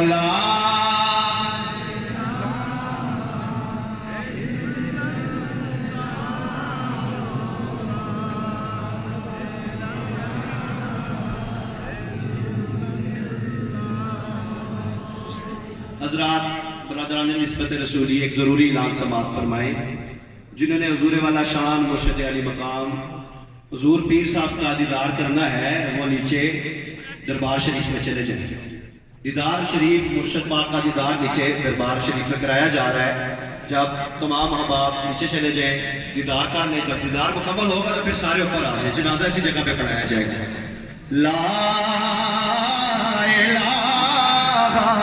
ला हजरात बरदरान निस्बत रसूली एक ज़रूरी ऐलान समाअत फरमाएं। जिन्होंने हुजूर वाला शान मुर्शिद अली मकाम हुजूर पीर साहब का दीदार करना है वो नीचे दरबार शरीफ में चले जाएं। दीदार शरीफ मुर्शिद पाक का दीदार नीचे दरबार शरीफ में कराया जा रहा है। जब तमाम अहबाब नीचे चले जाए दीदार कर ले, जब दीदार मुकम्मल होगा तो फिर सारे ऊपर आ जाए। जनाजा इसी जगह पे पढ़ाया जाएगा। ला इलाहा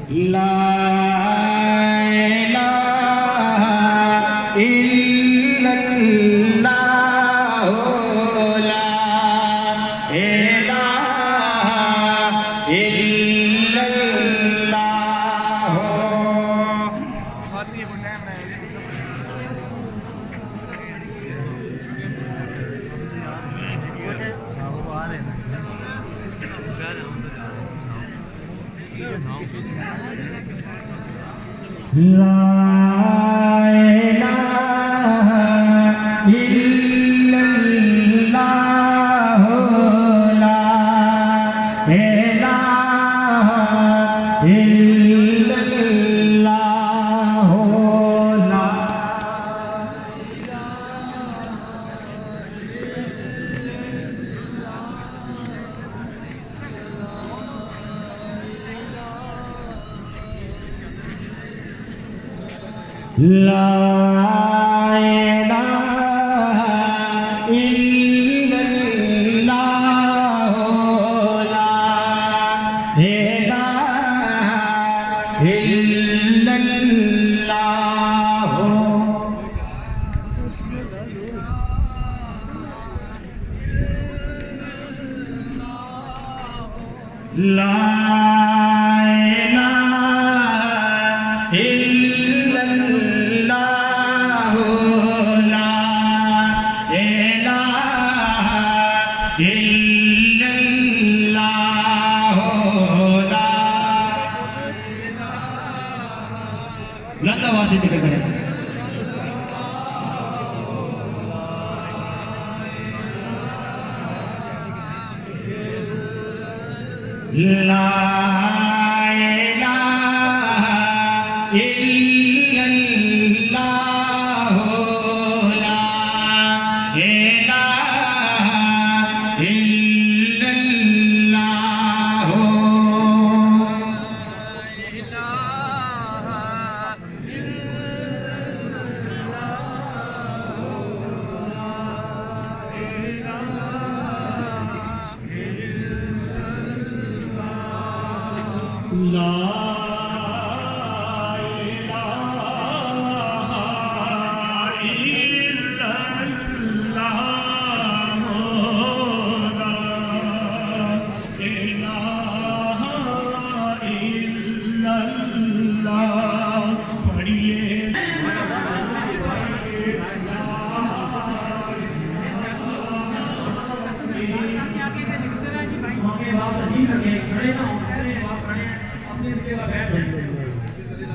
ला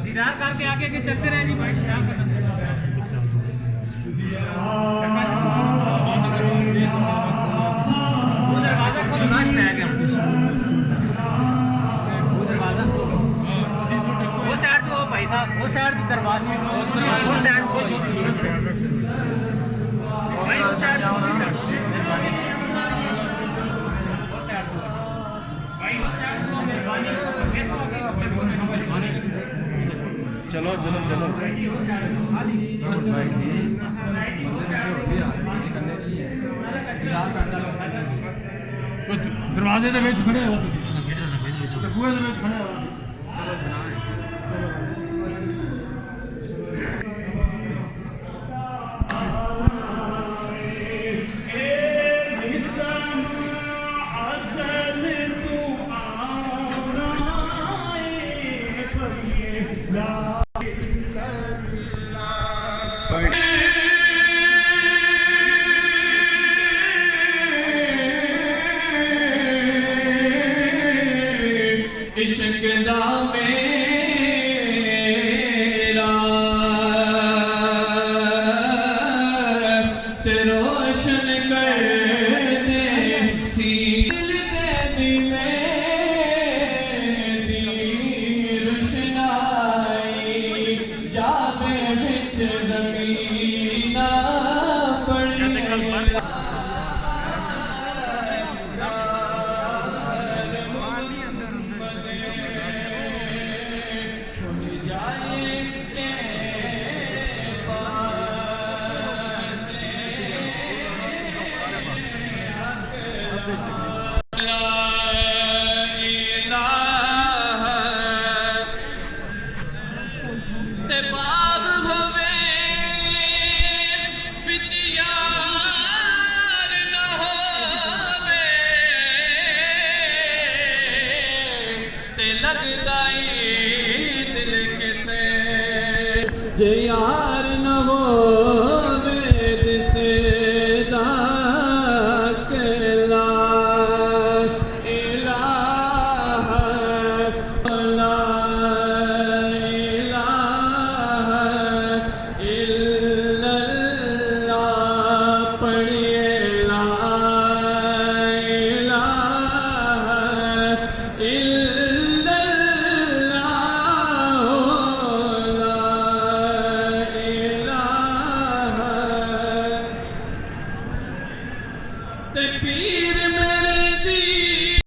दीदार करके आगे के चलते रहे जी भाई। वो दरवाजा खोलो लाश में आ गया। वो दरवाजा वो साइड तो भाई साहब वो साइड दरवाजे वो साइड को भाई वो साइड भाई वो साइड को मेहरबानी चलो चलो चलो दरवाजे ਦੇ ਵਿੱਚ ਖੜੇ ਹੋ ਤੁਸੀਂ ਬੂਹੇ ਦੇ ਵਿੱਚ ਖੜੇ ਹੋ इश्क दा मेरा ते रोशन कर दे सील दे दी मेरी रुशनाई जावे बिच ज़मीना पड़ी जे यार न हो वेद से दाखला इलाह ला इलाह इल्लल्लाह पढ़िए ला इलाह इल्लल्लाह